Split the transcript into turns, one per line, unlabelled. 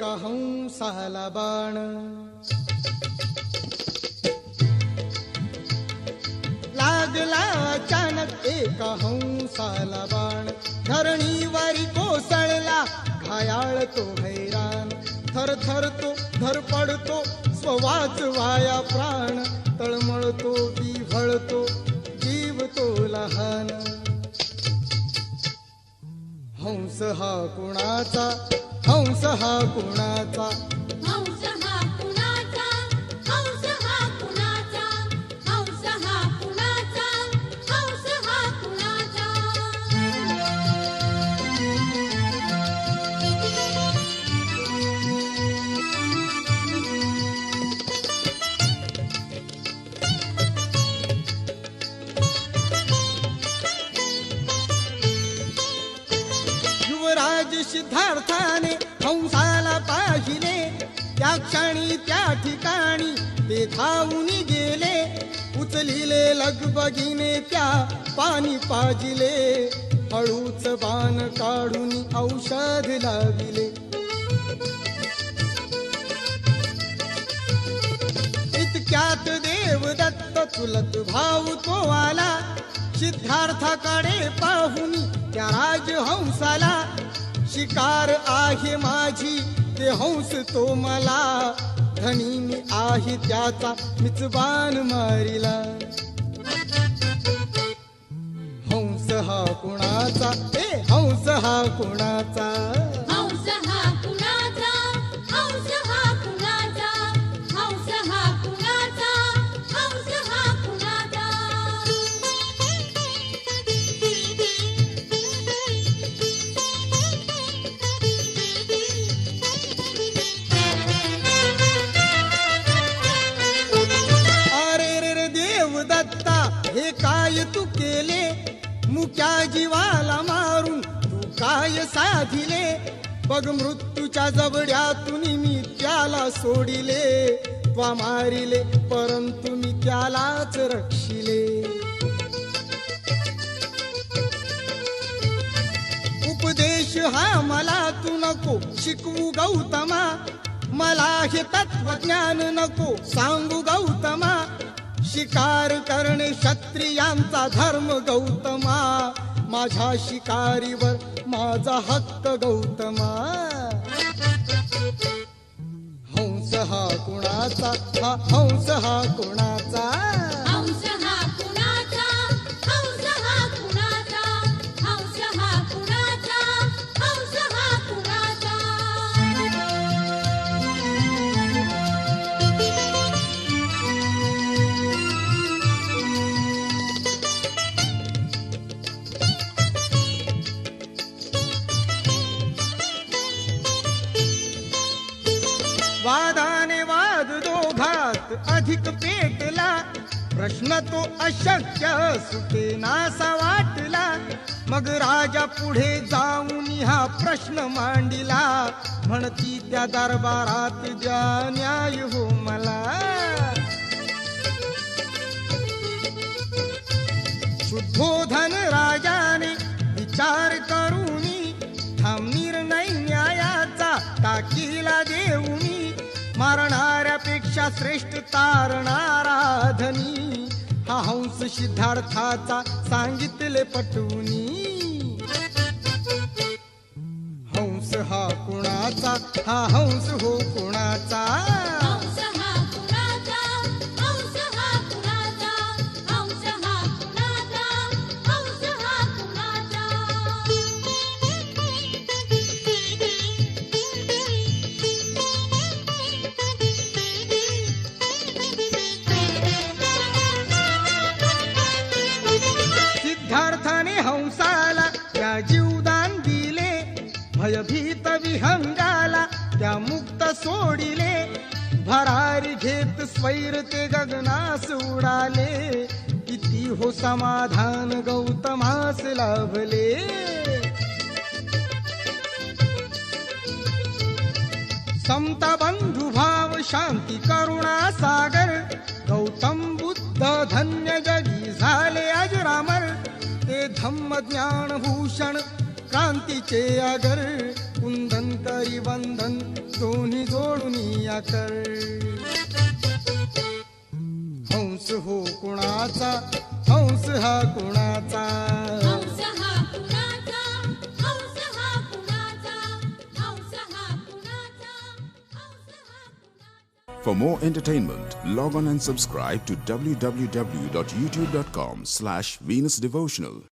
एका हंसाला बाण, लागला अचानक एका हंसाला बाण, धरणीवारी कोसळला घायाळ तो हैराण, थरथर तो धरपडतो स्ववाच वाया प्राण, तळमळतो विव्हळतो जीव तो लहान. हंस हा कुणाचा, हंस हा कुणाचा,
हंस हा कुणाचा, हंस हा कुणाचा, हंस हा कुणाचा, हंस हा कुणाचा.
युवराज सिद्धार्थाने हंसाला पाहिले, त्या क्षणी त्या ठिकाणी ते धावून गेले, उचलिले लगबगीने त्या पाणी पाजिले, हळूच बाण काढून औषध लाविले. इतक्यात देवदत्त चुलत भाऊ तो आला, सिद्धार्थाकडे पाहून त्या राजहंसाला, शिकार आहे माझी ते हंस तो मला, धनी मी आहे त्याचा मीच बाण मारिला. हंस हा कुणाचा, हंस हा कुणाचा,
हंस हा कुणाचा, हंस हा कुणाचा, हंस हा कुणाचा, हंस हा कुणाचा.
अरे रे रे देवदत्ता, हे काय तू केले, मुक्या जीवाला मारून तू काय साधिले, बघ मृत्यूच्या जबड्यातून मी त्याला सोडिले, त्वा मारिले परंतु मी त्यालाच रक्षिले. उपदेश हा मला तू नको शिकवू गौतमा, मला हे तत्वज्ञान नको सांगू गौतमा, शिकार करणे क्षत्रियांचा धर्म गौतमा, माझ्या शिकारीवर माझा हक्क गौतमा. हंस हा कुणाचा, हा हंस हा कुणाचा,
हंस हा कुणाचा, हंस हा कुणाचा, हंस हा कुणाचा, हंस हा कुणाचा.
वादाने वाद दोघात अधिक पेटला, प्रश्न तो अशक्य सुटे नासा वाटला, मग राजा पुढे जाऊन हा प्रश्न मांडिला, म्हणती त्या दरबारात द्या न्याय हो मला. शुद्धोधन राजाने विचार करूनी, थांब निर्णय न्यायाचा टाकीला देऊनी, मारणाऱ्यापेक्षा श्रेष्ठ तारणारा धनी, हा हंस सिद्धार्थाचा सांगितले पटवूनी. हंस हा कुणाचा, हा हंस हो कुणाचा,
हंस हा कुणाचा, हंस हा कुणाचा, हंस हा कुणाचा, हंस हा कुणाचा.
सिद्धार्थाने हंसाला त्या जीवदान दिले, भयभीत विहंगाला त्या मुक्त सोडिले, भरारी घेत स्वैर ते गगनास उडाले, किती हो समाधान गौतमास लाभले. समता बंधुभाव शांती करुणा सागर, गौतम बुद्ध धन्य जगी झाले अजरामर, ते धम्म ज्ञान भूषण क्रांतीचे आगर, कुंदन करी बंधन दोन्ही जोडून या कर. हंस हो कुणाचा, हंस हा कुणाचा,
हंस हा कुणाचा, हंस हा कुणाचा, हंस हा कुणाचा, हंस हा कुणाचा.
For more entertainment, log on and subscribe to www.youtube.com/VenusDevotional.